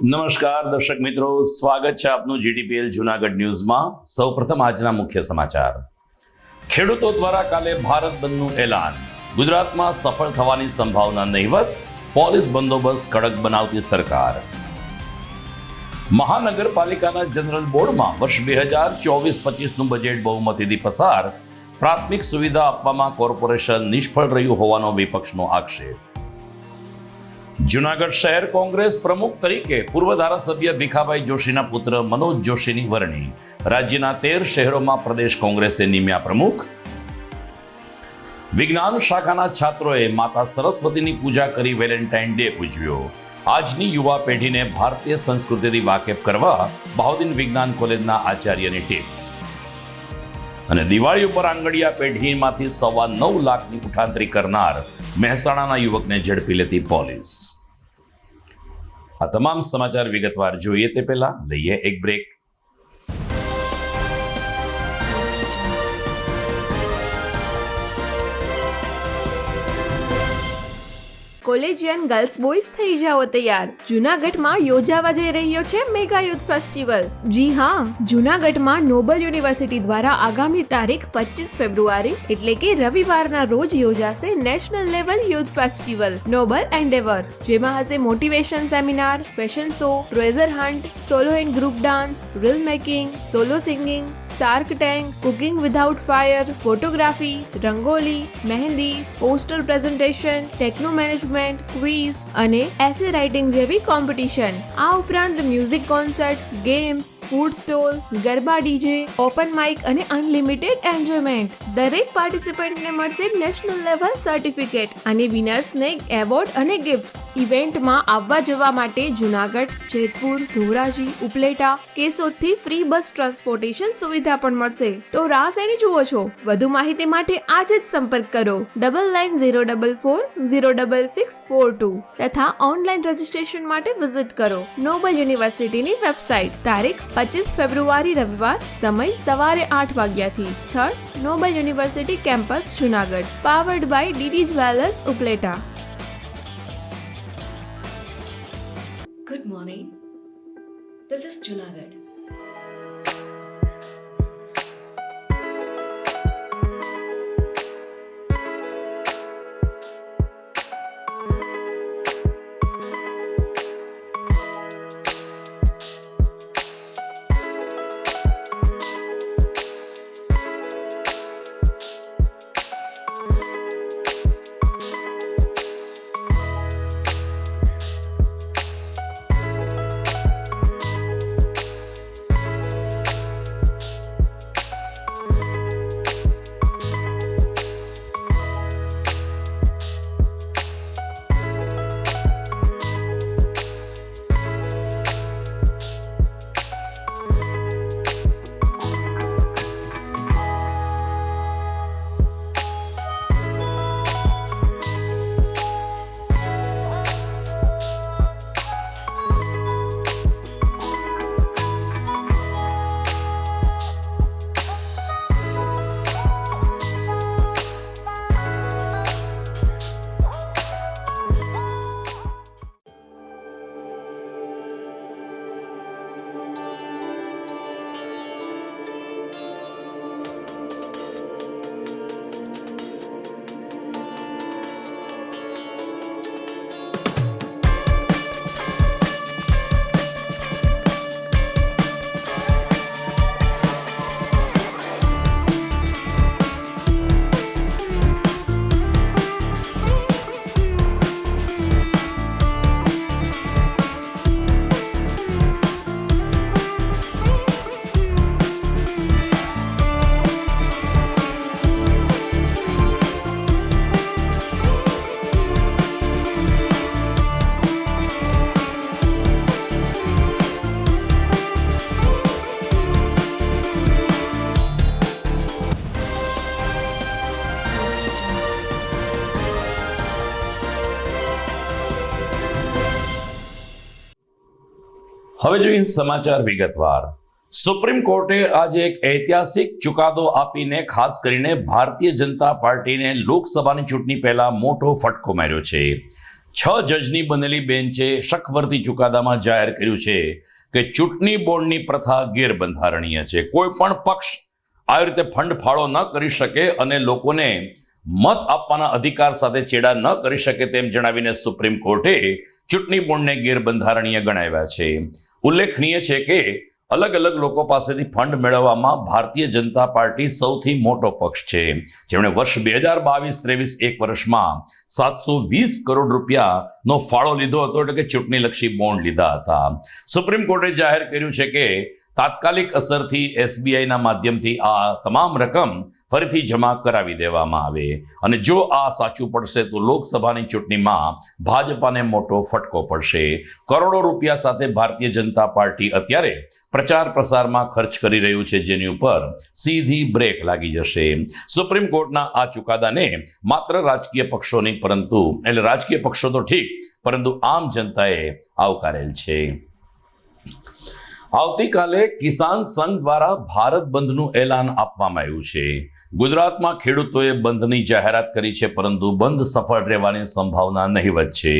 નમસ્કાર દર્શક મિત્રો, સ્વાગત છે આપનું જીટીપીએલ જૂનાગઢ ન્યૂઝમાં। સૌપ્રથમ આજના મુખ્ય સમાચાર। ખેડૂતો દ્વારા કાલે ભારત બંધનું એલાન। ગુજરાતમાં સફળ થવાની સંભાવના નહીવત। પોલીસ બંદોબસ્ત કડક બનાવતી સરકાર। મહાનગરપાલિકાના જનરલ બોર્ડમાં વર્ષ 2024-25નું બજેટ બહુમતીથી પસાર। પ્રાથમિક સુવિધા આપવામાં કોર્પોરેશન નિષ્ફળ રહ્યું હોવાનો વિપક્ષનો આક્ષેપ। જૂનાગઢ શહેર કોંગ્રેસ પ્રમુખ તરીકે પૂર્વ ધારાસભ્ય ભીખાભાઈ જોશીના પુત્ર મનોજ જોશીની વરણી। રાજ્યના 13 શહેરોમાં પ્રદેશ કોંગ્રેસે નિમ્યા પ્રમુખ। વિજ્ઞાન શાખાના છાત્રોએ માતા સરસ્વતીની પૂજા કરી વેલેન્ટાઇન ડે ઉજવ્યો। આજની યુવા પેઢીને ભારતીય સંસ્કૃતિથી વાકેફ કરવા બહાઉદ્દીન વિજ્ઞાન કોલેજના આચાર્યની ટિપ્સ। અને દિવાળી ઉપર આંગડિયા પેઢીમાંથી 9.25 લાખની ઉઠાંતરી કરનાર મહેસાણાના યુવકને ઝડપી લેતી પોલીસ। આ તમામ સમાચાર વિગતવાર જોઈએ તે પહેલા લઈએ એક બ્રેક। કોલેજિયન ગર્લ્સ બોયઝ થઈ જાઓ તૈયાર। જૂનાગઢમાં યોજાવા જઈ રહ્યો છે મેગા યુથ ફેસ્ટિવલ। જી હા, જૂનાગઢમાં નોબલ યુનિવર્સિટી દ્વારા આગામી તારીખ 25 ફેબ્રુઆરી એટલે કે રવિવારના રોજ યોજાશે national level youth festival Noble Endeavour, જેમાં હશે motivation seminar, fashion show, treasure hunt, solo and group dance, reel making, solo singing, Shark Tank, cooking without fire, photography, rangoli, mehndi, poster presentation, techno management, quiz અને essay writing જેવી competition. આ ઉપરાંત music concert, games, food stall, garba DJ, open mic અને unlimited enjoyment. દરેક પાર્ટિસિપન્ટને મળશે national level certificate અને વિનર્સને award અને ગિફ્ટ્સ। ઇવેન્ટમાં આવવા જવા માટે જૂનાગઢ, જેતપુર, ધોરાજી, ઉપલેટા, કેશોદથી ફ્રી બસ ટ્રાન્સપોર્ટેશન સુવિધા પણ મળશે। તો રાહ શેની જુઓ છો? વધુ માહિતી માટે આજે જ સંપર્ક કરો 9904406642 તથા ઓનલાઈન રજીસ્ટ્રેશન માટે વિઝિટ કરો નોબલ યુનિવર્સિટીની વેબસાઇટ। તારીખ 25 ફેબ્રુઆરી રવિવાર, સમય સવારે 8 વાગ્યાથી। સ્થળ Noble University campus Junagadh. Powered by DD jewellers Upleta. Good morning. This is Junagadh. હવે જોઈએ સમાચાર વિગતવાર। સુપ્રીમ કોર્ટે આજે એક ઐતિહાસિક ચુકાદો આપીને ખાસ કરીને ભારતીય જનતા પાર્ટીને લોકસભાની ચૂંટણી પહેલા મોટો ફટકો માર્યો છે। 6 જજની બનેલી બેન્ચે શકવર્તી ચુકાદામાં જાહેર કર્યું છે કે ચૂંટણી બોર્ડની પ્રથા ગેરબંધારણીય છે. કોઈ પણ પક્ષ આવી રીતે ફંડ ફાળો ન કરી શકે અને લોકોને મત આપવાના અધિકાર સાથે ચેડા ન કરી શકે તેમ જણાવીને સુપ્રીમ કોર્ટે ચૂંટણી બોર્ડને ગેરબંધારણીય ગણાવ્યા છે. ઉલ્લેખનીય છે કે અલગ અલગ લોકો પાસેથી ફંડ મેળવવામાં ભારતીય જનતા પાર્ટી સૌથી મોટો પક્ષ છે, જેમણે વર્ષ 2022-23 એક વર્ષમાં 720 કરોડ રૂપિયાનો ફાળો લીધો હતો, એટલે કે ચૂંટણીલક્ષી બોન્ડ લીધા હતા. સુપ્રીમ કોર્ટે જાહેર કર્યું છે કે તાત્કાલિક અસરથી એસબીઆઈના માધ્યમથી આ તમામ રકમ ફરીથી જમા કરાવી દેવામાં આવે અને જો આ સાચું પડશે તો લોકસભાની ચૂંટણીમાં ભાજપાને મોટો ફટકો પડશે. કરોડો રૂપિયા સાથે ભારતીય જનતા પાર્ટી અત્યારે પ્રચાર પ્રસારમાં ખર્ચ કરી રહ્યું છે, જેની ઉપર સીધી બ્રેક લાગી જશે. સુપ્રીમ કોર્ટના આ ચુકાદાને માત્ર રાજકીય પક્ષો નહીં પરંતુ રાજકીય પક્ષો તો ઠીક, પરંતુ આમ જનતાએ આવકારેલ છે. આવતીકાલે કિસાન સંઘ દ્વારા ભારત બંધનું એલાન આપવામાં આવ્યું છે. ગુજરાતમાં ખેડૂતોએ બંધની જાહેરાત કરી છે, પરંતુ બંધ સફળ રહેવાની સંભાવના નહીવત છે.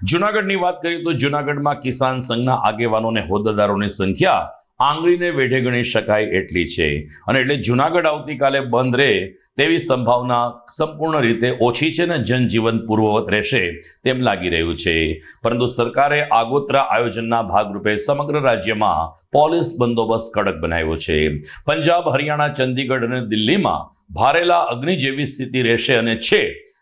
જૂનાગઢની વાત કરીએ તો જૂનાગઢમાં કિસાન સંઘના આગેવાનો અને હોદ્દેદારોની સંખ્યા આંગળીને વેઢે ગણી શકાય એટલી છે અને એટલે જૂનાગઢ આવતીકાલે બંધ રહે તેવી સંભાવના સંપૂર્ણ રીતે ઓછી છે અને જનજીવન પૂર્વવત રહેશે તેમ લાગી રહ્યું છે. પરંતુ સરકારે આગોતરા આયોજનના ભાગરૂપે સમગ્ર રાજ્યમાં પોલીસ બંદોબસ્ત કડક બનાવ્યો છે. પંજાબ, હરિયાણા, ચંદીગઢ અને દિલ્હીમાં ભારેલા અગ્નિ જેવી સ્થિતિ રહેશે અને છે,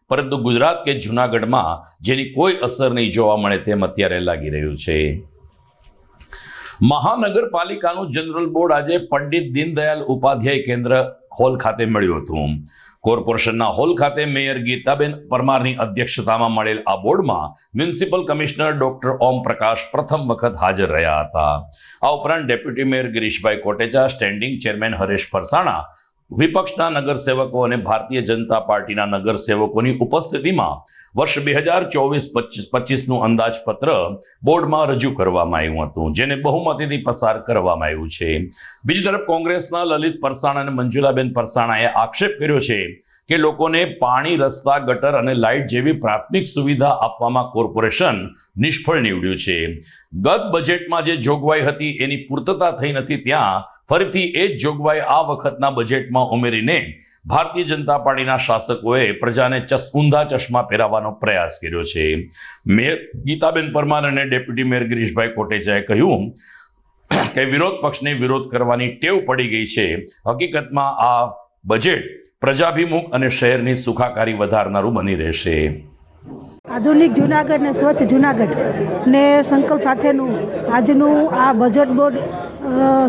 પરંતુ ગુજરાત કે જૂનાગઢમાં જેની કોઈ અસર નહીં જોવા મળે તેમ અત્યારે લાગી રહ્યું છે. મહાનગરપાલિકાનું જનરલ બોર્ડ આજે પંડિત દીનદયાલ ઉપાધ્યાય કેન્દ્ર હોલ ખાતે મળ્યું હતું. કોર્પોરેશનના હોલ ખાતે મેયર ગીતાબેન પરમારની અધ્યક્ષતામાં મળેલ આ બોર્ડમાં municipal commissioner doctor Om Prakash પ્રથમ વખત હાજર રહ્યા હતા. આ ઉપરાંત deputy mayor Girishbhai Kotecha, standing chairman Haresh Farsana, વિપક્ષના નગરસેવકો અને ભારતીય જનતા પાર્ટીના નગરસેવકોની ઉપસ્થિતિમાં વર્ષ 2024-25નું અંદાજપત્ર બોર્ડમાં રજૂ કરવામાં આવ્યું હતું, જેને બહુમતીથી પસાર કરવામાં આવ્યું છે. બીજી તરફ કોંગ્રેસના લલિત પરસાણા અને મંજુલાબેન પરસાણાએ આક્ષેપ કર્યો છે કે લોકોને પાણી, રસ્તા, ગટર અને લાઇટ જેવી પ્રાથમિક સુવિધા આપવામાં કોર્પોરેશન નિષ્ફળ નીવડ્યું છે. ગત બજેટમાં જે જોગવાઈ હતી એની પૂર્તતા થઈ નથી, ત્યાં ફરીથી એ જ જોગવાઈ આ વખતના બજેટમાં ઉમેરીને ભારતીય જનતા પાર્ટીના શાસકોએ પ્રજાને ઊંધા ચશ્મા પહેરાવવાનો પ્રયાસ કર્યો છે. મેયર ગીતાબેન પરમાર અને ડેપ્યુટી મેયર ગિરીશભાઈ કોટેચાએ કહ્યું કે વિરોધ પક્ષને વિરોધ કરવાની ટેવ પડી ગઈ છે. હકીકતમાં આ બજેટ પ્રજાભિમુખ અને શહેરની સુખાકારી વધારનારું બની રહેશે. આધુનિક જૂનાગઢ ને સ્વચ્છ જૂનાગઢ ને સંકલ્પ સાથેનું આજનું આ બજેટ બોર્ડ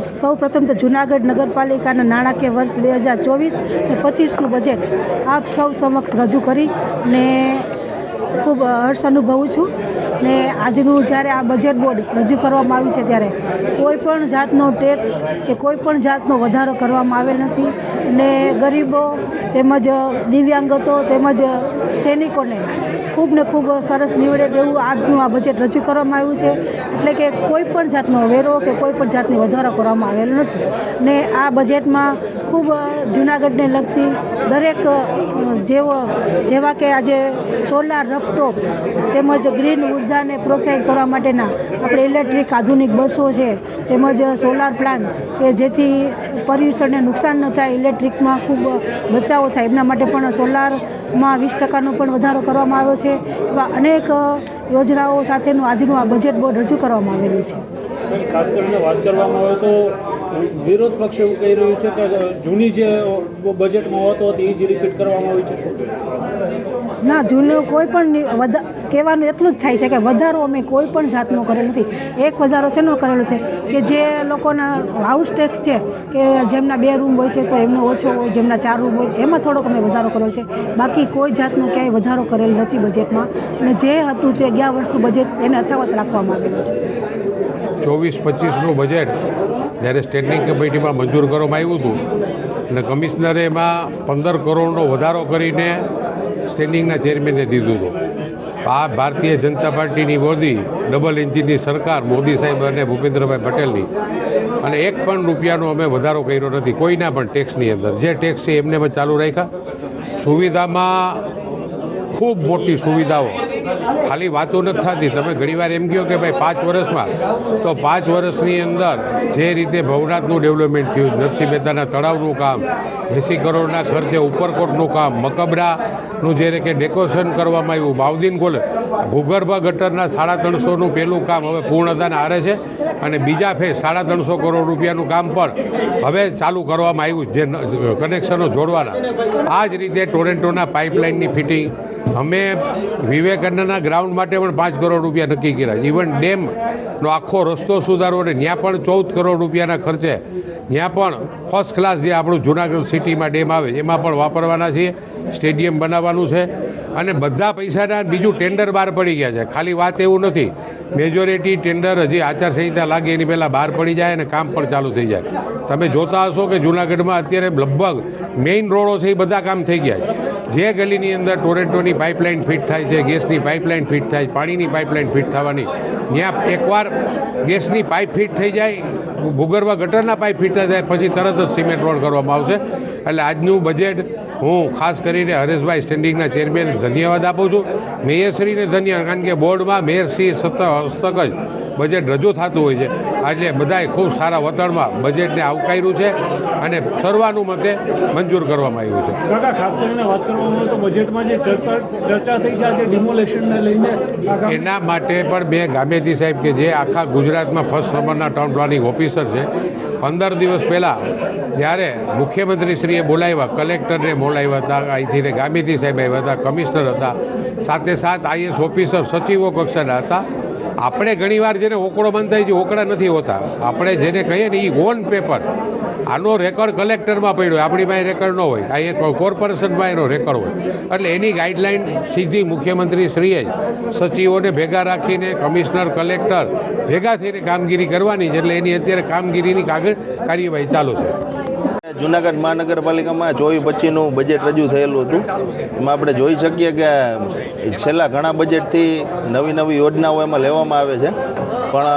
સૌ પ્રથમ તો જૂનાગઢ નગરપાલિકાના નાણાકીય વર્ષ 2024 અને 25નું બજેટ આપ સૌ સમક્ષ રજૂ કરી ને ખૂબ હર્ષ અનુભવું છું. ને આજનું જ્યારે આ બજેટ બોર્ડ રજૂ કરવામાં આવ્યું છે ત્યારે કોઈ પણ જાતનો ટેક્સ કે કોઈ પણ જાતનો વધારો કરવામાં આવેલ નથી ને ગરીબો તેમજ દિવ્યાંગતો તેમજ સૈનિકોને ખૂબ ને ખૂબ સરસ નીવડે તેવું આજનું આ બજેટ રજૂ કરવામાં આવ્યું છે. એટલે કે કોઈ પણ જાતનો વેરો કે કોઈ પણ જાતની વધારો કરવામાં આવેલો નથી ને આ બજેટમાં ખૂબ જૂનાગઢને લગતી દરેક જેવા કે આજે સોલાર રફટોપ તેમજ ગ્રીન ઉર્જાને પ્રોત્સાહિત કરવા માટેના આપણે ઇલેક્ટ્રિક આધુનિક બસો છે તેમજ સોલાર પ્લાન્ટ કે જેથી પર્યાવરણને નુકસાન ન થાય, ઇલેક્ટ્રિકમાં ખૂબ બચાવો થાય એમના માટે પણ સોલારમાં 20% પણ વધારો કરવામાં આવ્યો છે. એવા અનેક યોજનાઓ સાથેનું આજનું આ બજેટ બોર્ડ રજૂ કરવામાં આવેલું છે. ખાસ કરીને વાત કરવામાં આવે તો વિરોધ પક્ષ એવું કહી રહ્યું છે કે જૂની જે બજેટમાં હોતો હતી એ જ રિપીટ કરવામાં આવી છે. શું ના, જૂનું કોઈ પણ કહેવાનું એટલું જ થાય છે કે વધારો અમે કોઈ પણ જાતનો કરેલો નથી. એક વધારો શેનો કરેલો છે કે જે લોકોના હાઉસ ટેક્સ છે કે જેમના 2 રૂમ હોય છે તો એમનો ઓછો હોય, જેમના 4 રૂમ હોય એમાં થોડોક અમે વધારો કરેલો છે. બાકી કોઈ જાતનો ક્યાંય વધારો કરેલ નથી બજેટમાં અને જે હતું તે ગયા વર્ષનું બજેટ એને અથાવત રાખવામાં આવેલું છે. 24-25નું બજેટ જ્યારે સ્ટેન્ડિંગ કમિટીમાં મંજૂર કરવામાં આવ્યું હતું અને કમિશનરે એમાં 15 કરોડનો વધારો કરીને સ્ટેન્ડિંગના ચેરમેને દીધું હતું. આ ભારતીય જનતા પાર્ટીની મોદી ડબલ એન્જિનની સરકાર, મોદી સાહેબ અને ભૂપેન્દ્રભાઈ પટેલની, અને 1 પણ રૂપિયાનો અમે વધારો કર્યો નથી કોઈના પણ ટેક્સની અંદર. જે ટેક્સ છે એમને પણ ચાલુ રાખ્યા. સુવિધામાં ખૂબ મોટી સુવિધાઓ ખાલી વાતો નથી થતી. તમે ઘણીવાર એમ કહો કે ભાઈ 5 વર્ષમાં, તો 5 વર્ષની અંદર જે રીતે ભવનાથનું ડેવલપમેન્ટ થયું, નરસિંહ મહેતાના તળાવનું કામ, 80 કરોડના ખર્ચે ઉપરકોટનું કામ, મકબરાનું જે રીતે ડેકોરેશન કરવામાં આવ્યું, બાઉદીન કોલેજ, ભૂગર્ભ ગટરના 350નું પહેલું કામ હવે પૂર્ણતાને આરે છે અને બીજા ફેઝ 350 કરોડ રૂપિયાનું કામ પણ હવે ચાલુ કરવામાં આવ્યું, જે કનેક્શનો જોડવાના. આ જ રીતે ટોરેન્ટોના પાઇપલાઇનની ફિટિંગ, અમે વિવેકાનંદના ગ્રાઉન્ડ માટે પણ 5 કરોડ રૂપિયા નક્કી કર્યા. ઇવન ડેમનો આખો રસ્તો સુધારવો અને ત્યાં પણ 14 કરોડ રૂપિયાના ખર્ચે ત્યાં પણ ફર્સ્ટ ક્લાસ જે આપણું જુનાગઢ સિટીમાં ડેમ આવે એમાં પણ વાપરવાના છીએ. સ્ટેડિયમ બનાવવાનું છે અને બધા પૈસાના બીજું ટેન્ડર બહાર પડી ગયા છે. ખાલી વાત એવું નથી, મેજોરિટી ટેન્ડર હજી આચારસંહિતા લાગે એની પહેલાં બહાર પડી જાય અને કામ પણ ચાલુ થઈ જાય. તમે જોતા હશો કે જૂનાગઢમાં અત્યારે લગભગ મેઇન રોડો છે એ બધા કામ થઈ ગયા છે. જે ગલીની અંદર ટોરેન્ટોની પાઇપલાઇન ફિટ થાય છે, ગેસની પાઇપલાઇન ફિટ થાય, પાણીની પાઇપલાઇન ફિટ થવાની, ત્યાં એકવાર ગેસની પાઇપ ફિટ થઈ જાય, ભૂગર્ભ ગટરના પાઇપ ફિટ થઈ જાય, પછી તરત જ સિમેન્ટ રોડ કરવામાં આવશે. એટલે આજનું બજેટ હું ખાસ કરીને હરેશભાઈ સ્ટેન્ડિંગના ચેરમેન ધન્યવાદ આપું છું, મેયરશ્રીને ધન્યવાદ, કારણ કે બોર્ડમાં મેયરશ્રી હસ્તક જ બજેટ રજૂ થતું હોય છે. એટલે બધાએ ખૂબ સારા વતનમાં બજેટને આવકાર્યું છે અને સર્વાનુમતે મંજૂર કરવામાં આવ્યું છે. કાકા, ખાસ કરીને વાત કરવામાં આવે તો બજેટમાં જે ચર્ચા થઈ છે આજે ડિમોલેશનને લઈને, એના માટે પણ મેં ગામેતી સાહેબ કે જે આખા ગુજરાતમાં ફર્સ્ટ નંબરના ટાઉન પ્લાનિંગ ઓફિસર છે, 15 દિવસ પહેલાં જ્યારે મુખ્યમંત્રીશ્રીએ બોલાવ્યા, કલેક્ટરને બોલાવ્યા હતા, અહીંથી ગામેતી સાહેબ આવ્યા હતા, કમિશનર હતા, સાથે IAS ઓફિસર, સચિવો કક્ષાના હતા. આપણે ઘણીવાર જેને ઓકળો બંધાય છે, ઓકળા નથી હોતા. આપણે જેને કહીએ ને એ ઓન પેપર, આનો રેકોર્ડ કલેક્ટરમાં પડ્યો, આપણી પાસે રેકોર્ડ ન હોય, આ એક કોર્પોરેશનમાં એનો રેકોર્ડ હોય. એટલે એની ગાઈડલાઇન સીધી મુખ્યમંત્રીશ્રીએ જ સચિવોને ભેગા રાખીને, કમિશનર, કલેક્ટર ભેગા થઈને કામગીરી કરવાની છે. એટલે એની અત્યારે કામગીરીની આગળ કાર્યવાહી ચાલુ છે. જૂનાગઢ મહાનગરપાલિકામાં 24-25નું બજેટ રજૂ થયેલું હતું. એમાં આપણે જોઈ શકીએ કે છેલ્લા ઘણા બજેટથી નવી યોજનાઓ એમાં લેવામાં આવે છે, પણ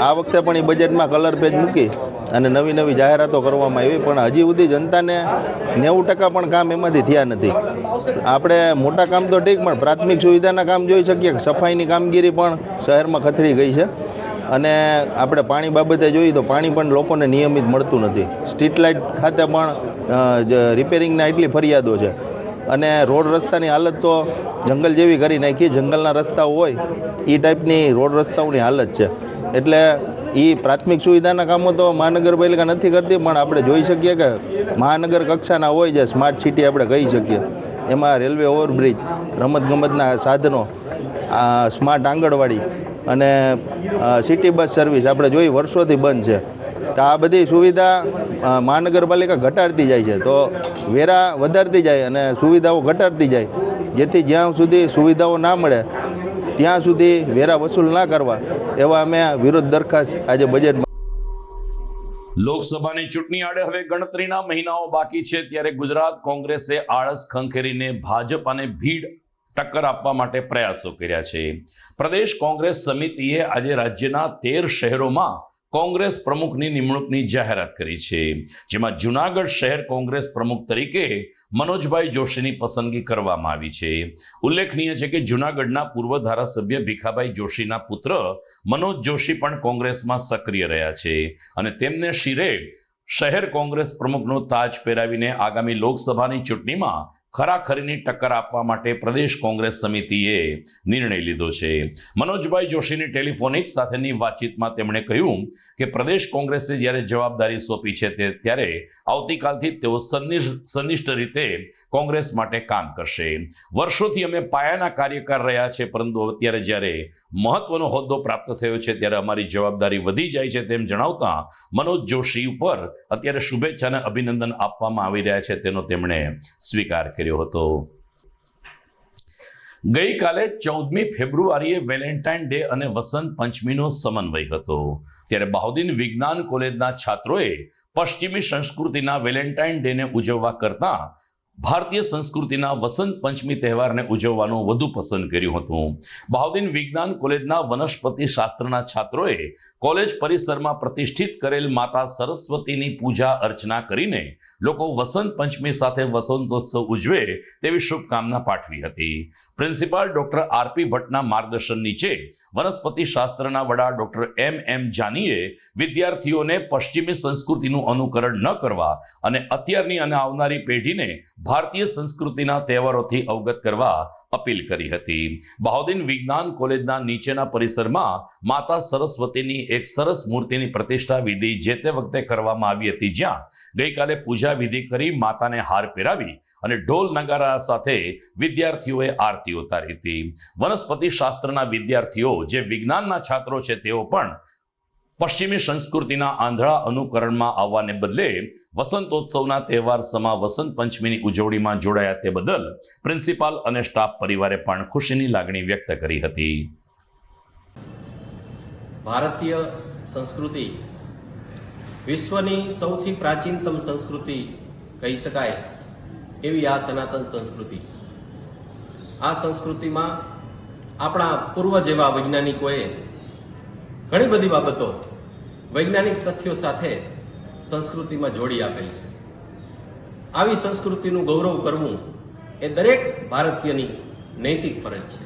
આ વખતે પણ એ બજેટમાં કલર પેજ મૂકી અને નવી જાહેરાતો કરવામાં આવી, પણ હજી સુધી જનતાને 90% પણ કામ એમાંથી થયા નથી. આપણે મોટા કામ તો ઠીક, પણ પ્રાથમિક સુવિધાના કામ જોઈ શકીએ કે સફાઈની કામગીરી પણ શહેરમાં ખથડી ગઈ છે. અને આપણે પાણી બાબતે જોઈએ તો પાણી પણ લોકોને નિયમિત મળતું નથી. સ્ટ્રીટ લાઇટ ખાતે પણ રિપેરિંગના એટલી ફરિયાદો છે અને રોડ રસ્તાની હાલત તો જંગલ જેવી કરી નાખી. જંગલના રસ્તાઓ હોય એ ટાઈપની રોડ રસ્તાઓની હાલત છે. એટલે એ પ્રાથમિક સુવિધાના કામો તો મહાનગરપાલિકા નથી કરતી, પણ આપણે જોઈ શકીએ કે મહાનગર કક્ષાના હોય જે સ્માર્ટ સિટી આપણે કહી શકીએ, એમાં રેલવે ઓવરબ્રિજ, રમતગમતના સાધનો, સ્માર્ટ આંગણવાડી અને સિટી બસ સર્વિસ આપણે જોઈ વર્ષોથી બંધ છે. તો આ બધી સુવિધા મહાનગરપાલિકા ઘટાડતી જાય છે, તો વેરા વધારતી જાય અને સુવિધાઓ ઘટાડતી જાય, જેથી જ્યાં સુધી સુવિધાઓ ના મળે ત્યાં સુધી વેરા વસૂલ ના કરવા, એવા અમે વિરોધ દરખાસ્ત આજે બજેટમાં. લોકસભાની ચૂંટણી આડે હવે ગણતરીના મહિનાઓ બાકી છે, ત્યારે ગુજરાત કોંગ્રેસે આળસ ખંખેરીને ભાજપ અને ભીડ ટક્કર આપવા માટે પ્રયાસો કર્યા છે. પ્રદેશ કોંગ્રેસ સમિતિએ આજે રાજ્યના 13 શહેરોમાં કોંગ્રેસ પ્રમુખની નિમણૂકની જાહેરાત કરી છે, જેમાં જૂનાગઢ શહેર કોંગ્રેસ પ્રમુખ તરીકે મનોજભાઈ જોશીની પસંદગી કરવામાં આવી છે. ઉલ્લેખનીય છે કે જૂનાગઢના પૂર્વ ધારાસભ્ય ભીખાભાઈ જોશીના પુત્ર મનોજ જોશી પણ કોંગ્રેસમાં સક્રિય રહ્યા છે અને તેમને શિરે શહેર કોંગ્રેસ પ્રમુખનો તાજ પહેરાવીને આગામી લોકસભાની ચૂંટણીમાં ખરાખરીની ટક્કર આપવા માટે પ્રદેશ કોંગ્રેસ સમિતિએ નિર્ણય લીધો છે. મનોજભાઈ જોશીની ટેલિફોનિક સાથેની વાતચીતમાં તેમણે કહ્યું કે પ્રદેશ કોંગ્રેસે જ્યારે જવાબદારી સોંપી છે ત્યારે આવતીકાલથી તેઓ સનિષ્ઠ રીતે કોંગ્રેસ માટે કામ કરશે. વર્ષોથી અમે પાયાના કાર્યકર રહ્યા છે, પરંતુ અત્યારે જ્યારે મહત્વનો હોદ્દો પ્રાપ્ત થયો છે ત્યારે અમારી જવાબદારી વધી જાય છે તેમ જણાવતા મનોજ જોશી ઉપર અત્યારે શુભેચ્છા અને અભિનંદન આપવામાં આવી રહ્યા છે તેનો તેમણે સ્વીકાર કર્યો હતો. ગઈકાલે 14મી ફેબ્રુઆરીએ વેલેન્ટાઇન ડે અને વસંત પંચમીનો સમન્વય હતો, ત્યારે બાઉદીન વિજ્ઞાન કોલેજના છાત્રોએ પશ્ચિમી સંસ્કૃતિના વેલેન્ટાઇન ડેને ઉજવવા કરતા ભારતીય સંસ્કૃતિના વસંત પંચમી તહેવારને ઉજવવાનું વધુ પસંદ કર્યું હતું. બહાઉદ્દીન વિજ્ઞાન કોલેજના વનસ્પતિ શાસ્ત્રના છાત્રોએ કોલેજ પરિસરમાં પ્રતિષ્ઠિત કરેલ માતા સરસ્વતીની પૂજા અર્ચના કરીને લોકો વસંત પંચમી સાથે વસંતોત્સવ ઉજવે તેવી શુભકામના પાઠવી હતી. પ્રિન્સિપાલ ડોક્ટર આરપી ભટ્ટના માર્ગદર્શન નીચે વનસ્પતિ શાસ્ત્રના વડા ડોક્ટર એમ જાનીએ વિદ્યાર્થીઓને પશ્ચિમી સંસ્કૃતિનું અનુકરણ ન કરવા અને અત્યારની અને આવનારી પેઢીને ભારતીય સંસ્કૃતિના તહેવારોથી અવગત કરવા અપીલ કરી હતી. બહાઉદ્દીન વિજ્ઞાન કોલેજના નીચેના પરિસરમાં માતા સરસ્વતીની એક સરસ મૂર્તિની પ્રતિષ્ઠા વિધિ જે તે વખતે કરવામાં આવી હતી, જ્યાં ગઈકાલે પૂજા વિધિ કરી માતાને હાર પહેરાવી અને ઢોલ નગારા સાથે વિદ્યાર્થીઓએ આરતી ઉતારી હતી. વનસ્પતિ શાસ્ત્રના વિદ્યાર્થીઓ જે વિજ્ઞાનના છાત્રો છે તેઓ પણ પશ્ચિમી સંસ્કૃતિના આંધળા અનુકરણમાં આવવાને બદલે વસંતોત્સવના તહેવાર સમા વસંત પંચમીની ઉજવણીમાં જોડાયા તે બદલ પ્રિન્સિપાલ અને સ્ટાફ પરિવારે પણ ખુશીની લાગણી વ્યક્ત કરી હતી. ભારતીય સંસ્કૃતિ વિશ્વની સૌથી પ્રાચીનતમ સંસ્કૃતિ કહી શકાય એવી આ સનાતન સંસ્કૃતિ. આ સંસ્કૃતિમાં આપણા પૂર્વ જેવા વૈજ્ઞાનિકોએ ઘણી બધી બાબતો વૈજ્ઞાનિક તથ્યો સાથે સંસ્કૃતિમાં જોડી આપેલી છે. આવી સંસ્કૃતિનું ગૌરવ કરવું એ દરેક ભારતીયની નૈતિક ફરજ છે.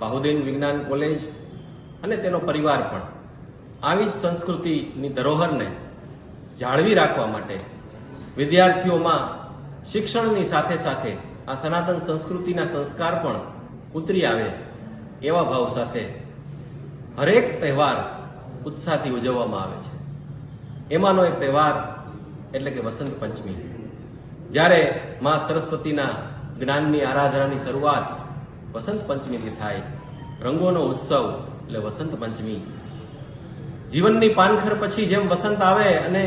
બહાઉદ્દીન વિજ્ઞાન કોલેજ અને તેનો પરિવાર પણ આવી જ સંસ્કૃતિની ધરોહરને જાળવી રાખવા માટે વિદ્યાર્થીઓમાં શિક્ષણની સાથે સાથે આ સનાતન સંસ્કૃતિના સંસ્કાર પણ ઉતરી આવે એવા ભાવ સાથે હરેક તહેવાર ઉત્સાહથી ઉજવવામાં આવે છે. એમાંનો એક તહેવાર એટલે કે વસંત પંચમી. જ્યારે મા સરસ્વતીના જ્ઞાનની આરાધનાની શરૂઆત વસંત પંચમીથી થાય, રંગોનો ઉત્સવ એટલે વસંત પંચમી. જીવનની પાનખર પછી જેમ વસંત આવે અને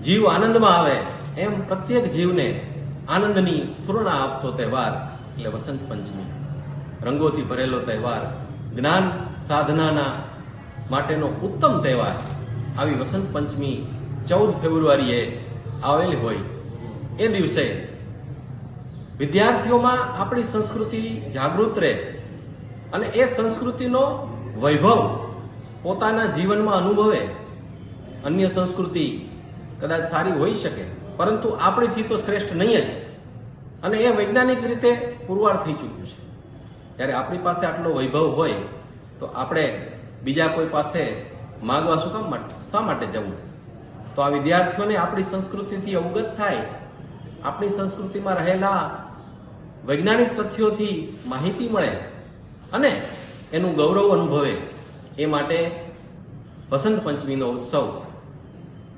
જીવ આનંદમાં આવે, એમ પ્રત્યેક જીવને આનંદની સ્ફૂર્ણા આપતો તહેવાર એટલે વસંત પંચમી. રંગોથી ભરેલો તહેવાર, જ્ઞાન સાધનાના માટેનો ઉત્તમ તહેવાર. આવી વસંત પંચમી 14 ફેબ્રુઆરીએ આવેલી હોય એ દિવસે વિદ્યાર્થીઓમાં આપણી સંસ્કૃતિ જાગૃત રહે અને એ સંસ્કૃતિનો વૈભવ પોતાના જીવનમાં અનુભવે. અન્ય સંસ્કૃતિ કદાચ સારી હોઈ શકે, પરંતુ આપણીથી તો શ્રેષ્ઠ નહીં જ, અને એ વૈજ્ઞાનિક રીતે પુરવાર થઈ ચૂક્યું છે. જ્યારે આપણી પાસે આટલો વૈભવ હોય તો આપણે બીજા કોઈ પાસે માગવા શા માટે જવું? તો આ વિદ્યાર્થીઓને આપણી સંસ્કૃતિથી અવગત થાય, આપણી સંસ્કૃતિમાં રહેલા વૈજ્ઞાનિક તથ્યોથી માહિતી મળે અને એનું ગૌરવ અનુભવે, એ માટે વસંત પંચમીનો ઉત્સવ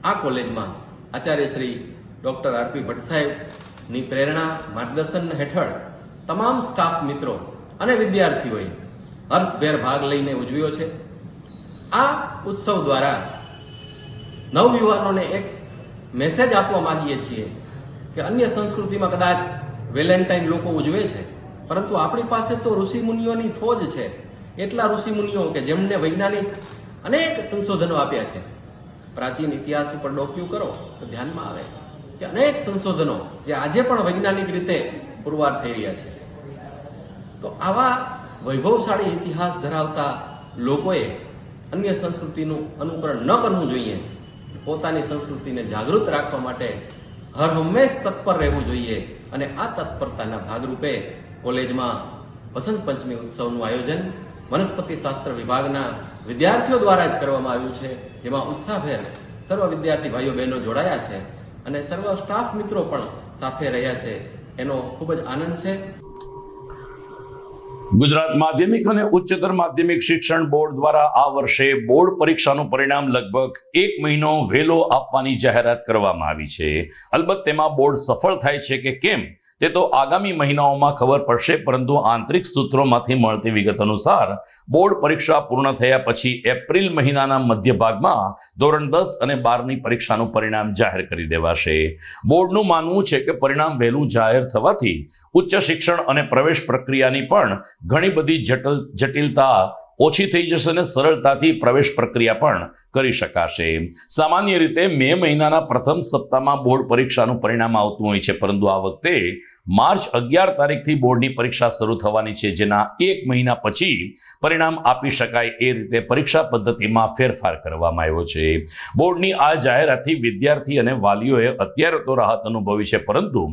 આ કોલેજમાં આચાર્ય શ્રી ડૉક્ટર આરપી ભટ્ટ સાહેબની પ્રેરણા માર્ગદર્શન હેઠળ તમામ સ્ટાફ મિત્રો અને વિદ્યાર્થીઓએ હર્ષભેર ભાગ લઈને ઉજવ્યો છે. આ ઉત્સવ દ્વારા નવયુવાનોને એક મેસેજ આપવા માંગીએ છીએ કે અન્ય સંસ્કૃતિમાં કદાચ વેલેન્ટાઇન લોકો ઉજવે છે, પરંતુ આપણી પાસે તો ઋષિમુનિઓની ફોજ છે. એટલા ઋષિમુનિઓ કે જેમને વૈજ્ઞાનિક અનેક સંશોધનો આપ્યા છે. પ્રાચીન ઇતિહાસ ઉપર ડોક્યુ કરો તો ધ્યાનમાં આવે કે અનેક સંશોધનો જે આજે પણ વૈજ્ઞાનિક રીતે પુરવાર થઈ રહ્યા છે. તો આવા વૈભવશાળી ઇતિહાસ ધરાવતા લોકોએ અન્ય સંસ્કૃતિનું અનુકરણ ન કરવું જોઈએ. પોતાની સંસ્કૃતિને જાગૃત રાખવા માટે હર હંમેશ તત્પર રહેવું જોઈએ. અને આ તત્પરતાના ભાગરૂપે કોલેજમાં વસંત પંચમી ઉત્સવનું આયોજન વનસ્પતિ શાસ્ત્ર વિભાગના વિદ્યાર્થીઓ દ્વારા જ કરવામાં આવ્યું છે, જેમાં ઉત્સાહભેર સર્વ વિદ્યાર્થી ભાઈઓ બહેનો જોડાયા છે અને સર્વ સ્ટાફ મિત્રો પણ સાથે રહ્યા છે. એનો ખૂબ જ આનંદ છે. ગુજરાત માધ્યમિક અને ઉચ્ચતર માધ્યમિક શિક્ષણ બોર્ડ દ્વારા આ વર્ષે બોર્ડ પરીક્ષાનું પરિણામ લગભગ 1 મહિનો વહેલો આપવાની જાહેરાત કરવામાં આવી છે. અલબત્ત તેમાં બોર્ડ સફળ થાય છે કે કેમ તે તો આગામી મહિનાઓમાં ખબર પડશે, પરંતુ આંતરિક સૂત્રોમાંથી મળતી વિગત અનુસાર બોર્ડ પરીક્ષા પૂર્ણ થયા પછી એપ્રિલ મહિનાના મધ્ય ભાગમાં ધોરણ 10 અને 12ની પરીક્ષાનું પરિણામ જાહેર કરી દેવાશે. બોર્ડનું માનવું છે કે પરિણામ વહેલું જાહેર થવાથી ઉચ્ચ શિક્ષણ અને પ્રવેશ પ્રક્રિયાની પણ ઘણી બધી જટિલતા ઓછી થઈ જશે અને સરળતાથી પ્રવેશ પ્રક્રિયા પણ કરી શકાશે. સામાન્ય રીતે મે મહિનાના પ્રથમ સપ્તાહમાં બોર્ડ પરીક્ષાનું પરિણામ આવતું હોય છે, પરંતુ આ વખતે માર્ચ 11 તારીખથી બોર્ડની પરીક્ષા શરૂ થવાની છે, જેના 1 મહિના પછી પરિણામ આપી શકાય એ રીતે પરીક્ષા પદ્ધતિમાં ફેરફાર કરવામાં આવ્યો છે. બોર્ડની આ જાહેરાતથી વિદ્યાર્થી અને વાલીઓએ અત્યારે તો રાહત અનુભવી છે, પરંતુ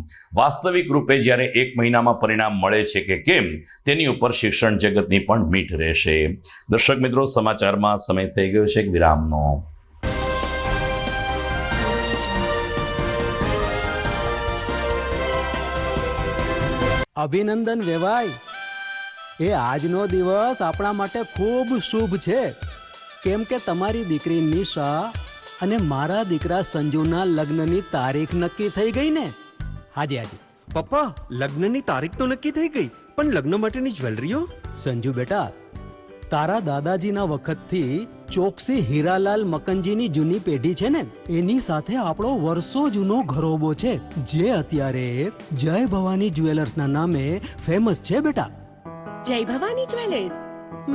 વાસ્તવિક રૂપે જ્યારે 1 મહિનામાં પરિણામ મળે છે કે કેમ તેની ઉપર શિક્ષણ જગતની પણ મીઠ રહેશે. દર્શક મિત્રો, સમાચારમાં સમય થઈ ગયો છે એક વિરામનો. અભિનંદન વેવાઈ, એ આજનો દિવસ આપણા માટે ખૂબ શુભ છે, કેમ કે તમારી દીકરી નિશા અને મારા દીકરા સંજુના લગ્નની તારીખ નક્કી થઈ ગઈ ને. હાજી હાજી પપ્પા, લગ્નની તારીખ તો નક્કી થઈ ગઈ, પણ લગ્ન માટેની જ્વેલરીઓ? સંજુ બેટા, તારા દાદાજીના વખતથી ચોકસી હીરાલાલ મકનજીની જૂની પેઢી છે ને, એની સાથે આપણો વર્ષો જૂનો ઘરોબો છે, જે અત્યારે જય ભવાની જ્વેલર્સના નામે ફેમસ છે બેટા. જય ભવાની જ્વેલર્સ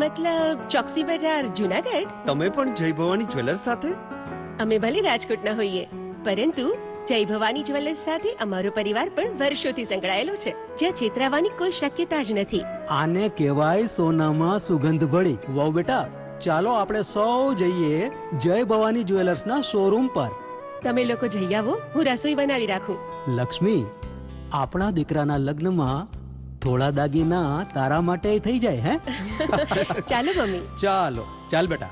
મતલબ ચોકસી બજાર, જુનાગઢ? તમે પણ જય ભવાની જ્વેલર્સ સાથે? અમે ભલે રાજકોટના હોઈએ, પરંતુ જય ભવાની જ્વેલર્સ સાથે અમારો પરિવાર પણ વર્ષોથી સંકળાયેલો છે, જ્યાં છેતરાવાની કોઈ શક્યતા જ નથી. આને કહેવાય સોનામાં સુગંધ ભળી. વહુ બેટા, ચાલો આપણે સૌ જઈએ જય ભવાની જ્વેલર્સના શોરૂમ પર. તમે લોકો જઈ આવો, હું રસોઈ બનાવી રાખું. લક્ષ્મી, આપણા દીકરાના લગ્નમાં થોડા દાગીના તારા માટે થઈ જાય. હે ચાલો મમ્મી. ચાલો ચાલ બેટા.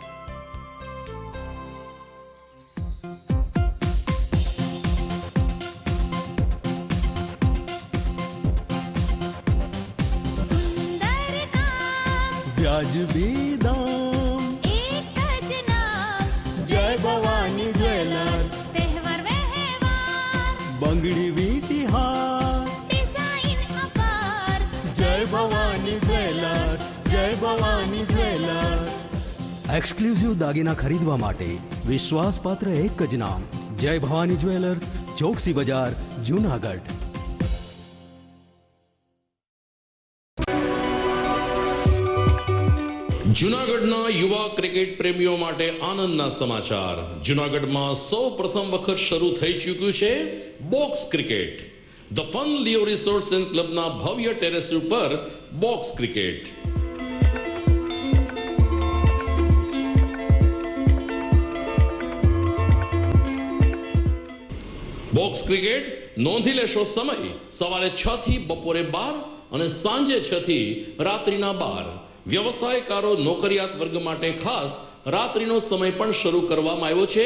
વ્યાજબી દામ, એક જ નામ, જય ભવાની જ્વેલર્સ. તહેવાર વ્યવહાર, બંગડી વીટી હાર, ડિઝાઇન અપાર, જય ભવાની જ્વેલર્સ, જય ભવાની જ્વેલર્સ. એક્સક્લુઝિવ દાગીના ખરીદવા માટે વિશ્વાસપાત્ર એક જ નામ, જય ભવાની જ્વેલર્સ, ચોકસી બજાર, જુનાગઢ. જૂનાગઢના યુવા ક્રિકેટ પ્રેમીઓ માટે આનંદના સમાચાર. જૂનાગઢમાં સૌ પ્રથમ વખત શરૂ થઈ ચૂક્યું છે box cricket. The fun Leo resorts and ક્લબના ભવ્ય ટેરેસ ઉપર બોક્સ ક્રિકેટ. બોક્સ ક્રિકેટ નોંધી લેશો સમય સવારે 6 થી બપોરે 12 અને સાંજે 6 થી રાત્રિના 12. વ્યવસાયકારો, નોકરિયાત વર્ગ માટે ખાસ રાત્રિનો સમય પણ શરૂ કરવામાં આવ્યો છે.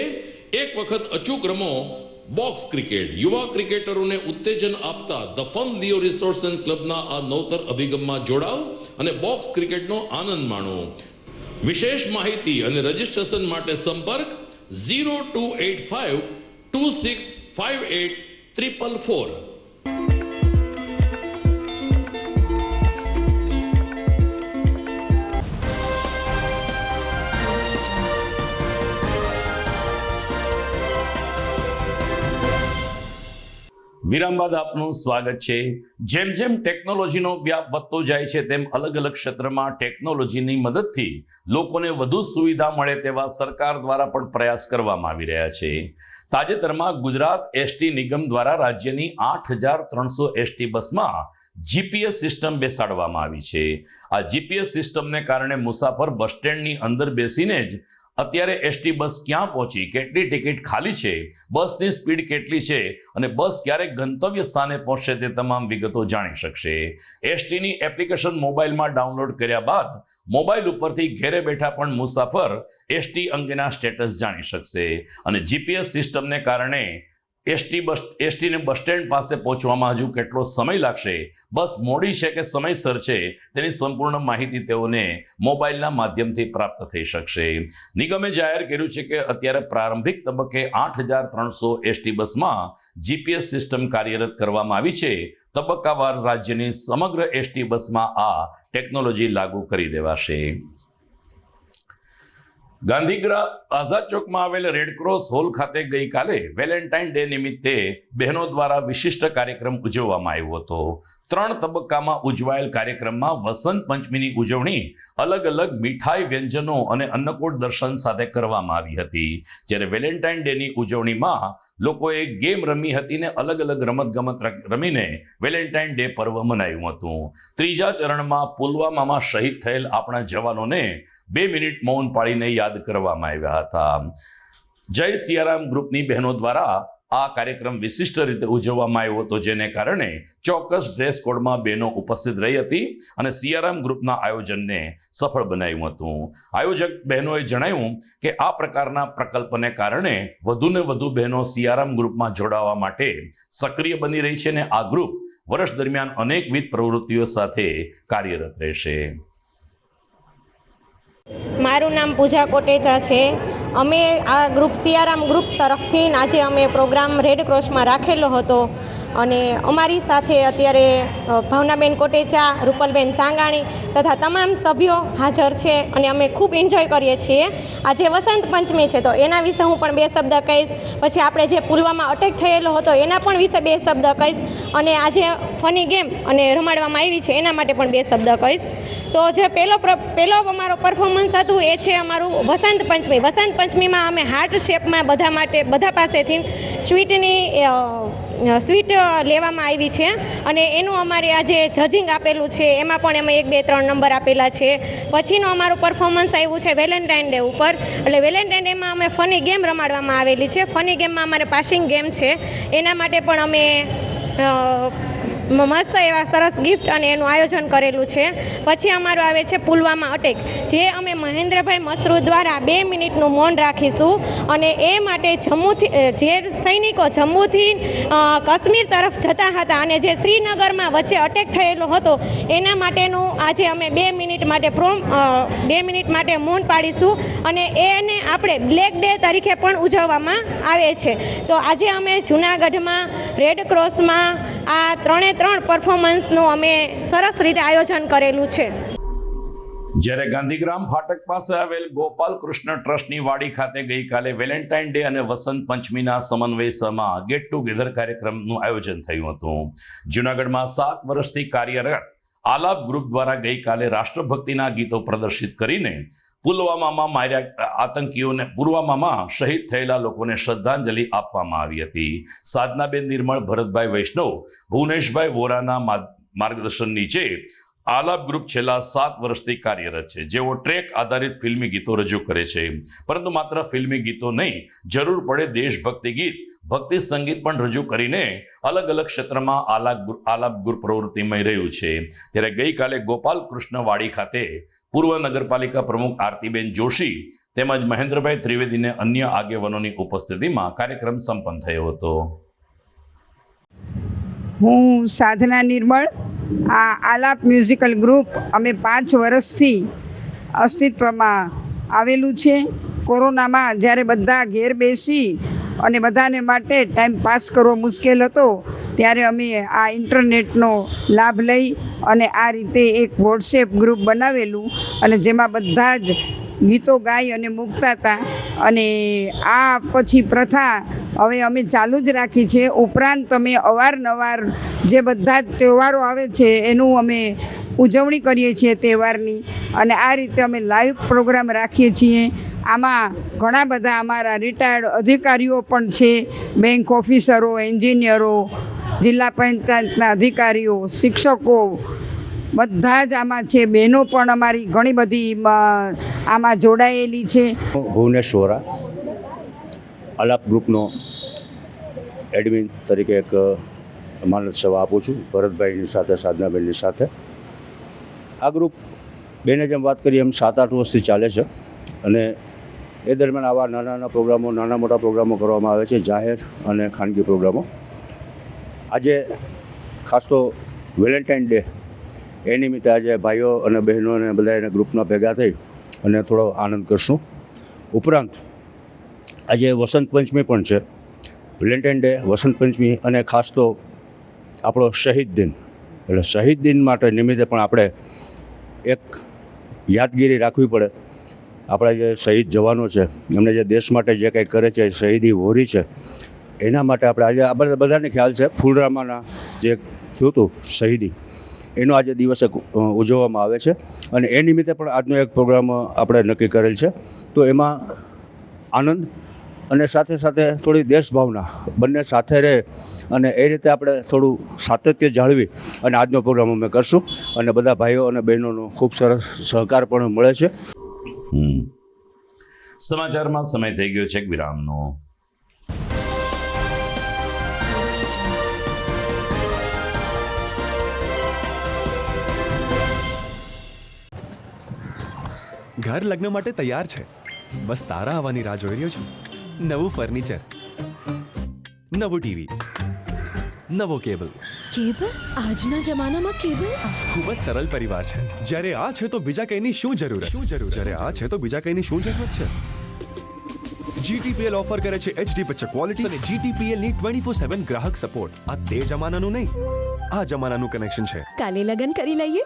એક વખત અચૂક રમો બોક્સ ક્રિકેટ. યુવા ક્રિકેટરોને ઉત્તેજન આપતા the fun Leo resorts and ક્લબના આ નવતર અભિગમમાં જોડાઓ અને બોક્સ ક્રિકેટનો આનંદ માણો. વિશેષ માહિતી અને રજીસ્ટ્રેશન માટે સંપર્ક 0285 2658 444. વિરામ બાદ આપનું સ્વાગત છે. જેમ જેમ ટેકનોલોજીનો વ્યાપ વધતો જાય છે, તેમ અલગ અલગ ક્ષેત્રમાં ટેકનોલોજીની મદદથી લોકોને વધુ સુવિધા મળે તેવા સરકાર દ્વારા પણ પ્રયાસ કરવામાં આવી રહ્યા છે. તાજેતરમાં ગુજરાત એસટી નિગમ દ્વારા રાજ્યની 8300 એસટી બસમાં જીપીએસ સિસ્ટમ બેસાડવામાં આવી છે. આ જીપીએસ સિસ્ટમને કારણે મુસાફર બસ સ્ટેન્ડની અંદર બેસીને જ અત્યારે એસટી બસ ક્યાં પહોંચી, કેટલી ટિકિટ ખાલી છે, બસની સ્પીડ કેટલી છે અને બસ ક્યારે ગંતવ્ય સ્થાને પહોંચશે તે તમામ વિગતો જાણી શકશે. એસટીની એપ્લિકેશન મોબાઈલમાં ડાઉનલોડ કર્યા બાદ મોબાઈલ ઉપરથી ઘેરે બેઠા પણ મુસાફર એસટી અંગેના સ્ટેટસ જાણી શકશે. અને જીપીએસ સિસ્ટમને કારણે એસટીને બસ સ્ટેન્ડ પાસે પહોંચવામાં હજુ કેટલો સમય લાગશે, બસ મોડી છે કે સમયસર છે, તેની સંપૂર્ણ માહિતી તેઓને મોબાઈલના માધ્યમથી પ્રાપ્ત થઈ શકશે. નિગમે જાહેર કર્યું છે કે અત્યારે પ્રારંભિક તબક્કે 8300 એસટી બસમાં જીપીએસ સિસ્ટમ કાર્યરત કરવામાં આવી છે. તબક્કાવાર રાજ્યની સમગ્ર એસટી બસમાં આ ટેકનોલોજી લાગુ કરી દેવાશે. ગાંધીગ્રામ આઝાદ ચોકમાં આવેલ રેડક્રોસ હોલ ખાતે ગઈકાલે વેલેન્ટાઇન ડે નિમિત્તે બહેનો દ્વારા વિશિષ્ટ કાર્યક્રમ ઉજવવામાં આવ્યો હતો. 3 તબક્કામાં ઉજવાયેલ કાર્યક્રમમાં વસંત પંચમીની ઉજવણી અલગ અલગ મીઠાઈ વ્યંજનો અને અન્નકૂટ દર્શન સાથે કરવામાં આવી હતી, જ્યારે વેલેન્ટાઇન ડેની ઉજવણીમાં લોકોએ ગેમ રમી હતી ને અલગ અલગ રમતગમત રમીને વેલેન્ટાઇન ડે પર્વ મનાવ્યું હતું. ત્રીજા ચરણમાં પુલવામામાં શહીદ થયેલ આપણા જવાનોને 2 મિનિટ મૌન પાળીને યાદ કરવામાં આવ્યા હતા. જય સિયારામ ગ્રુપની બહેનો દ્વારા આ કાર્યક્રમ વિશિષ્ટ રીતે ઉજવવામાં આવ્યો હતો, જેને કારણે ચોક્કસ ડ્રેસ કોડમાં બહેનો ઉપસ્થિત રહી હતી અને સિયારામ ગ્રુપના આયોજનને સફળ બનાવ્યું હતું. આયોજક બહેનોએ જણાવ્યું કે આ પ્રકારના પ્રકલ્પને કારણે વધુને વધુ બહેનો સિયારામ ગ્રુપમાં જોડાવા માટે સક્રિય બની રહી છે અને આ ગ્રુપ વર્ષ દરમિયાન અનેકવિધ પ્રવૃત્તિઓ સાથે કાર્યરત રહેશે. મારું નામ પૂજા કોટેચા છે. અમે આ ગ્રુપ સિયારામ ગ્રુપ તરફથી આજે અમે પ્રોગ્રામ રેડ ક્રોસમાં રાખેલો હતો અને અમારી સાથે અત્યારે ભાવનાબેન કોટેચા, રૂપલબેન સાંગાણી તથા તમામ સભ્યો હાજર છે અને અમે ખૂબ એન્જોય કરીએ છીએ. આજે વસંત પંચમી છે તો એના વિશે હું પણ 2 શબ્દ કહીશ. પછી આપણે જે પુલવામા અટેક થયેલો હતો એના પણ વિશે 2 શબ્દ કહીશ અને આજે ફની ગેમ અને રમાડવામાં આવી છે એના માટે પણ 2 શબ્દ કહીશ. તો જે પહેલો અમારો પરફોર્મન્સ હતું એ છે અમારું વસંત પંચમી. વસંત પંચમીમાં અમે હાર્ટ શેપમાં બધા પાસેથી સ્વીટ લેવામાં આવી છે અને એનું અમારે આજે જજિંગ આપેલું છે, એમાં પણ અમે 1, 2, 3 નંબર આપેલા છે. પછીનું અમારું પરફોર્મન્સ આવ્યું છે વેલેન્ટાઇન ડે ઉપર. એટલે વેલેન્ટાઇન ડેમાં અમે ફની ગેમ રમાડવામાં આવેલી છે. ફની ગેમમાં અમારે પાસિંગ ગેમ છે, એના માટે પણ અમે મસ્ત એવા સરસ ગિફ્ટ અને એનું આયોજન કરેલું છે. પછી અમારું આવે છે પુલવામા અટેક, જે અમે મહેન્દ્રભાઈ મસરૂદ દ્વારા 2 મિનિટનું મૌન રાખીશું અને એ માટે જે સૈનિકો જમ્મુથી કાશ્મીર તરફ જતા હતા અને જે શ્રીનગરમાં વચ્ચે અટેક થયેલો હતો એના માટેનું આજે અમે 2 મિનિટ માટે મૌન પાડીશું અને એને આપણે બ્લેક ડે તરીકે પણ ઉજવવામાં આવે છે. તો આજે અમે જૂનાગઢમાં રેડ ક્રોસમાં આ 3 પરફોર્મન્સનું અમે સરસ રીતે આયોજન કરેલું છે. જ્યારે ગાંધીગ્રામ ફાટક પાસે આવેલ ગોપાલ કૃષ્ણ ટ્રસ્ટની વાડી ખાતે ગઈકાલે વેલેન્ટાઇન ડે અને વસંત પંચમીના સમન્વયમાં ગેટ ટુગેધર કાર્યક્રમનું આયોજન થયું હતું. જૂનાગઢમાં 7 વર્ષથી કાર્યરત આલાપ ગ્રુપ દ્વારા ગઈકાલે રાષ્ટ્રભક્તિના ગીતો પ્રદર્શિત કરીને પુલવામામાં શહીદ થયેલા લોકોને શ્રદ્ધાંજલિ આપવામાં આવી હતી. સાધનાબેન નિર્મળ, ભરતભાઈ વૈષ્ણવ, ભુવનેશભાઈ વોરાના માર્ગદર્શન નીચે આલાપ ગ્રુપ છેલ્લા 7 વર્ષથી કાર્યરત છે, જેઓ ટ્રેક આધારિત ફિલ્મી ગીતો રજૂ કરે છે. પરંતુ માત્ર ફિલ્મી ગીતો નહીં, જરૂર પડે દેશભક્તિ ગીત, ભક્તિ સંગીત પણ રજૂ કરીને અલગ અલગ ક્ષેત્રમાં આલાપ ગ્રુપ પ્રવૃત્તિમય રહ્યું છે. ત્યારે ગઈકાલે ગોપાલ કૃષ્ણવાડી ખાતે પૂર્વ નગરપાલિકા પ્રમુખ આરતીબેન જોશી તેમજ મહેન્દ્રભાઈ ત્રિવેદીને અન્ય આગેવાનોની ઉપસ્થિતિમાં કાર્યક્રમ સંપન્ન થયો હતો. હું સાધના નિર્મળ. આ આલાપ મ્યુઝિકલ ગ્રુપ અમે 5 વર્ષથી અસ્તિત્વમાં આવેલું છે. કોરોનામાં જ્યારે બધા ઘેર બેસી અને બધાને માટે ટાઈમ પાસ કરવો મુશ્કેલ હતો ત્યારે અમે આ ઇન્ટરનેટનો લાભ લઈ અને આ રીતે એક વોટ્સએપ ગ્રુપ બનાવેલું અને જેમાં બધા જ ગીતો ગાઈ અને મૂકતા હતા અને આ પછી પ્રથા હવે અમે ચાલુ જ રાખી છે. ઉપરાંત અમે અવારનવાર જે બધા જ તહેવારો આવે છે એનું અમે ઉજવણી કરીએ છીએ તહેવારની અને આ રીતે અમે લાઈવ પ્રોગ્રામ રાખીએ છીએ. આમાં ઘણા બધા અમારા રિટાયર્ડ અધિકારીઓ પણ છે, બેંક ઓફિસરો, એન્જિનિયરો, જિલ્લા પંચાયતના અધિકારીઓ, શિક્ષકો બધા જ આમાં છે. બહેનો પણ અમારી ઘણી બધી આમાં જોડાયેલી છે. ભુવનેશ વોરા આલાપ ગ્રુપનો એડમિન તરીકે એક માનદ સેવા આપું છું, ભરતભાઈની સાથે, સાધનાબેનની સાથે. આ ગ્રુપ બેને જેમ વાત કરી એમ 7-8 વર્ષથી ચાલે છે અને એ દરમિયાન આવા નાના મોટા પ્રોગ્રામો કરવામાં આવે છે, જાહેર અને ખાનગી પ્રોગ્રામો. આજે ખાસ તો વેલેન્ટાઇન ડે એ નિમિત્તે આજે ભાઈઓ અને બહેનો અને બધા એના ગ્રુપના ભેગા થઈ અને થોડો આનંદ કરશું. ઉપરાંત આજે વસંત પંચમી પણ છે. વેલેન્ટાઇન ડે, વસંત પંચમી અને ખાસ તો આપણો શહીદ દિન, એટલે શહીદ દિન માટે નિમિત્તે પણ આપણે એક યાદગીરી રાખવી પડે. આપણા જે શહીદ જવાનો છે એમને જે દેશ માટે જે કંઈ કરે છે, શહીદી વહોરી છે, એના માટે આપણે આજે આ બધાને ખ્યાલ છે ફુલરામાના જે થયું હતું શહીદી, એનો આજે દિવસે ઉજવવામાં આવે છે અને એ નિમિત્તે પણ આજનો એક પ્રોગ્રામ આપણે નક્કી કરેલ છે. તો એમાં આનંદ અને સાથે સાથે થોડી દેશભાવના બંને સાથે રહે અને એ રીતે આપણે થોડું સાતત્ય જાળવી અને આજનો પ્રોગ્રામ અમે કરશું અને બધા ભાઈઓ અને બહેનોનો ખૂબ સરસ સહકાર પણ મળે છે. સમાચારમાં સમય થઈ ગયો છે એક વિરામનો. ઘર લગ્ન માટે તૈયાર છે, બસ તારા આવવાની રાહ જોઈ રહ્યો છું. નવું ફર્નિચર, નવું ટીવી, નવો કેબલ. કેબલ? આજના જમાનામાં કેબલ? ખૂબ જ સરળ પરિવાર છે. જ્યારે આ છે તો બીજા કંઈની શું જરૂર? જ્યારે આ છે તો બીજા કંઈની શું જરૂરત છે? GTPL ઓફર કરે છે HD પિક્ચર ક્વોલિટી અને GTPL ની 24/7 ગ્રાહક સપોર્ટ. આ તે જમાનાનું નહીં, આ જમાનાનું કનેક્શન છે. કાલે લગન કરી લઈએ.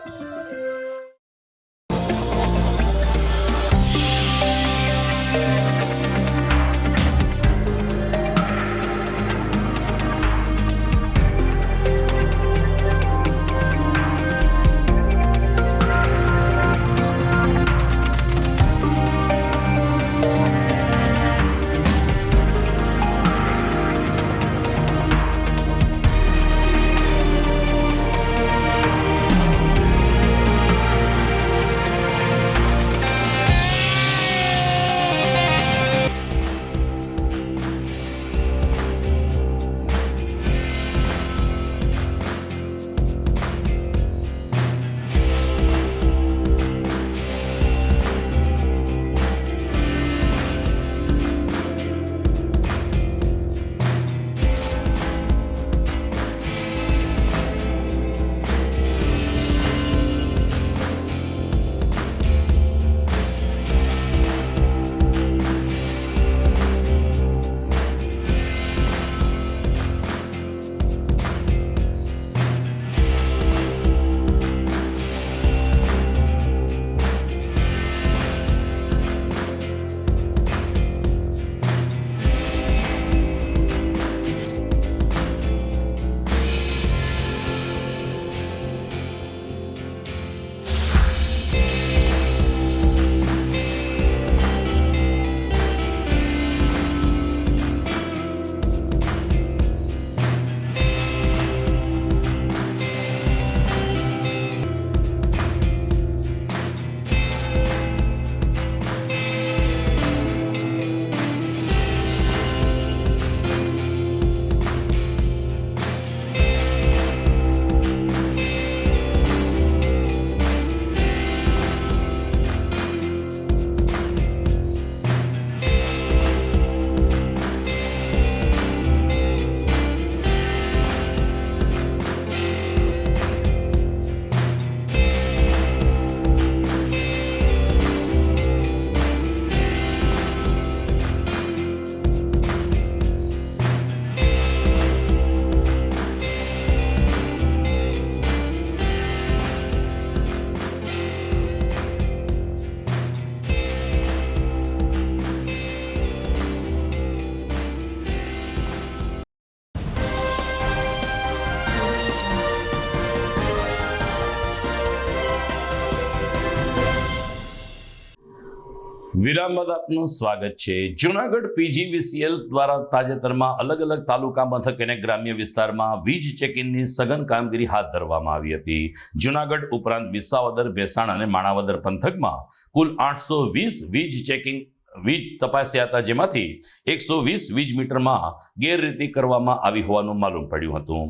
વિરામ બાદ આપનું સ્વાગત છે. જૂનાગઢ PGVCL દ્વારા તાજેતરમાં અલગ અલગ તાલુકા મથક અને ગ્રામ્ય વિસ્તારમાં વીજ ચેકિંગની સઘન કામગીરી હાથ ધરવામાં આવી હતી. જૂનાગઢ ઉપરાંત વિસાવદર, ભેસાણ અને માણાવદર પંથકમાં કુલ 820 વીજ તપાસ્યા હતા, જેમાંથી 120 વીજ મીટરમાં ગેરરીતિ કરવામાં આવી હોવાનું માલુમ પડ્યું હતું.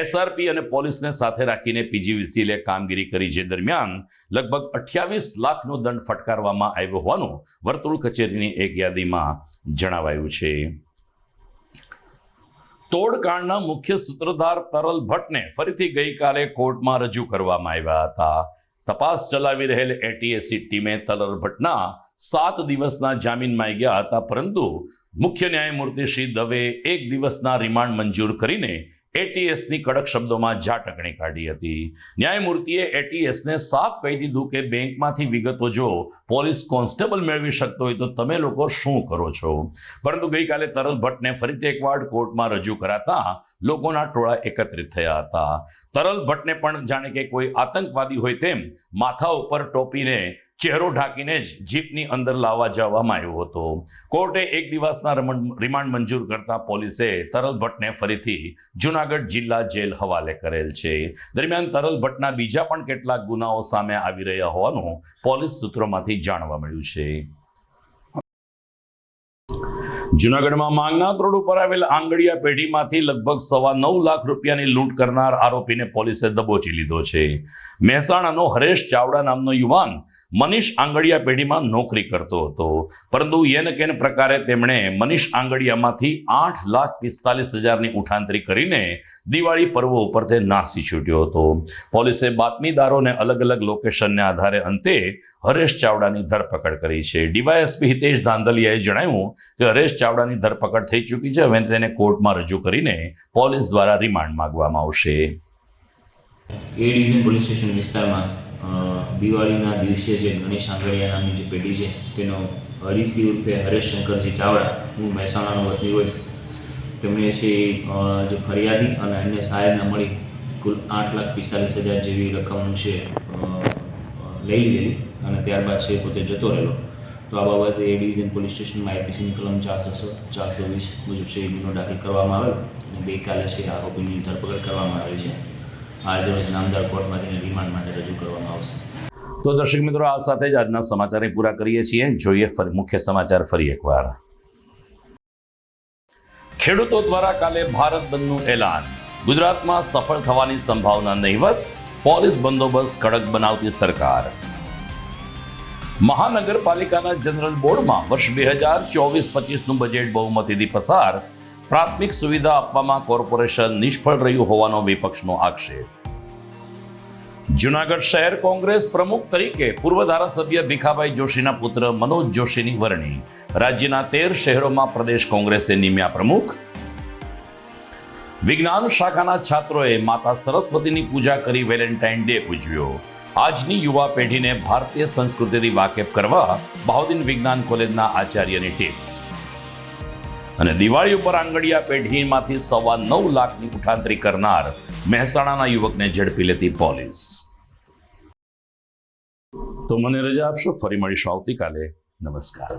SRP અને પોલીસને સાથે રાખીને PGVCL કામગીરી કરી, જે દરમિયાન લગભગ 28 લાખનો દંડ ફટકારવામાં આવ્યો હોવાનું વર્તુળ કચેરીની એક યાદીમાં જણાવાયું છે. તોડકાંડના મુખ્ય સૂત્રધાર તરલ ભટ્ટને ફરીથી ગઈકાલે કોર્ટમાં રજૂ કરવામાં આવ્યા હતા. તપાસ ચલાવી રહેલ ATSC ટીમે તરલ ભટ્ટના 7 દિવસના જામીન માંગ્યા હતા, પરંતુ મુખ્ય ન્યાયમૂર્તિ શ્રી દવે 1 દિવસના રિમાન્ડ મંજૂર કરીને એટીએસની કડક શબ્દોમાં ઝાટકણી કાઢી હતી. ન્યાયમૂર્તિએ એટીએસને સાફ કહી દીધું કે બેંકમાંથી વિગતો જો પોલીસ કોન્સ્ટેબલ મેળવી શકતો હોય તો તમે લોકો શું કરો છો. પરંતુ ગઈકાલે તરલ ભટ્ટને ફરીથી એકવાર કોર્ટમાં રજૂ કરાતા લોકોના ટોળા એકત્રિત થયા હતા. તરલ ભટ્ટને પણ જાણે કે કોઈ આતંકવાદી હોય તેમ માથા ઉપર ટોપીને ચહેરો ઢાંકીને જ જીપની અંદર લાવવા જવામાં આવ્યો હતો. કોર્ટે 1 દિવસના રિમાન્ડ મંજૂર કરતા પોલીસે તરલ ભટ્ટને ફરીથી જૂનાગઢ જિલ્લા જેલ હવાલે કરેલ છે. દરમિયાન તરલ ભટ્ટના બીજા પણ કેટલાક ગુનાઓ સામે આવી રહ્યા હોવાનું પોલીસ સૂત્રોમાંથી જાણવા મળ્યું છે. જૂનાગઢમાં માંગનાથ રોડ ઉપર આવેલ આંગડિયા પેઢીમાંથી લગભગ 9.25 લાખ રૂપિયાની લૂંટ કરનાર આરોપીને પોલીસે દબોચી લીધો છે. મહેસાણાનો હરેશ ચાવડા નામનો યુવાન મનીષ આંગડિયા પેઢીમાં નોકરી કરતો હતો, પરંતુ યેન કેન પ્રકારે તેમણે મનીષ આંગડિયામાંથી 8,45,000ની ઉઠાંતરી કરીને દિવાળી પર્વ ઉપર તે નાસી છૂટ્યો હતો. પોલીસે બાતમીદારોને અલગ અલગ લોકેશનને આધારે અંતે હરેશ ચાવડાની ધરપકડ કરી છે. ડીવાયએસપી હિતેશ ધાંધલિયાએ જણાવ્યું કે હરેશ ચાવડાની ધરપકડ થઈ ચૂકી છે. હવે તેને કોર્ટમાં રજૂ કરીને પોલીસ દ્વારા રિમાન્ડ માંગવામાં આવશે. એ ડિવિઝન પોલીસ સ્ટેશન વિસ્તારમાં દિવાળીના દિવસે જે ગણેશ આંગડિયા નામની જે પેઢી છે તેનો હરિસિંહ ઉર્ફે હરેશ શંકરજી ચાવડા, હું મહેસાણાનો વતની હોય, તેમણે છે જે ફરિયાદી અને અન્ય સહાયના મળી કુલ 8,45,000 જેવી રકમનું છે લઈ લીધેલી અને ત્યારબાદ છે પોતે જતો રહેલો. તો આ બાબતે એ ડિવિઝન પોલીસ સ્ટેશનમાં આઈપીસીની કલમ 420 મુજબ છે ગુનો દાખલ કરવામાં આવેલો અને ગઈકાલે છે આરોપીની ધરપકડ કરવામાં આવી છે. આજ રોજ નામદાર કોર્ટમાં તેને રિમાન્ડ માટે રજૂ કરવામાં આવશે. તો દર્શક મિત્રો, આ સાથે જ આજના સમાચાર પૂરા કરીએ છીએ. જોઈએ મુખ્ય સમાચાર ફરી એકવાર. ખેડૂતો દ્વારા કાલે ભારત બંધનું એલાન. ગુજરાતમાં સફળ થવાની સંભાવના નહીવત. પોલીસ બંદોબસ્ત કડક બનાવતી સરકાર. મહાનગરપાલિકાના જનરલ બોર્ડમાં વર્ષ 2024-25નું બજેટ બહુમતીથી પસાર. પ્રાથમિક સુવિધા આપવામાં કોર્પોરેશન નિષ્ફળ રહ્યું હોવાનો વિપક્ષનો આક્ષેપ. જૂનાગઢ શહેર કોંગ્રેસ પ્રમુખ તરીકે પૂર્વ ધારાસભ્ય ભીખાભાઈ જોશીના પુત્ર મનોજ જોશીની વરણી. રાજ્યના 13 શહેરોમાં પ્રદેશ કોંગ્રેસે નિમ્યા પ્રમુખ. વિજ્ઞાન શાખાના છાત્રોએ માતા સરસ્વતીની પૂજા કરી વેલેન્ટાઇન ડે ઉજવ્યો. આજની યુવા પેઢીને ભારતીય સંસ્કૃતિથી વાકેફ કરવા બહાઉદ્દીન વિજ્ઞાન કોલેજના આચાર્યની ટિપ્સ. અને દિવાળી ઉપર આંગડિયા પેઢીમાંથી 9.25 લાખની ઉઠાંતરી કરનાર મહેસાણાના યુવકને ઝડપી લેતી પોલીસ. તો મને રજા આપશો, ફરી મળીશું આવતીકાલે. નમસ્કાર.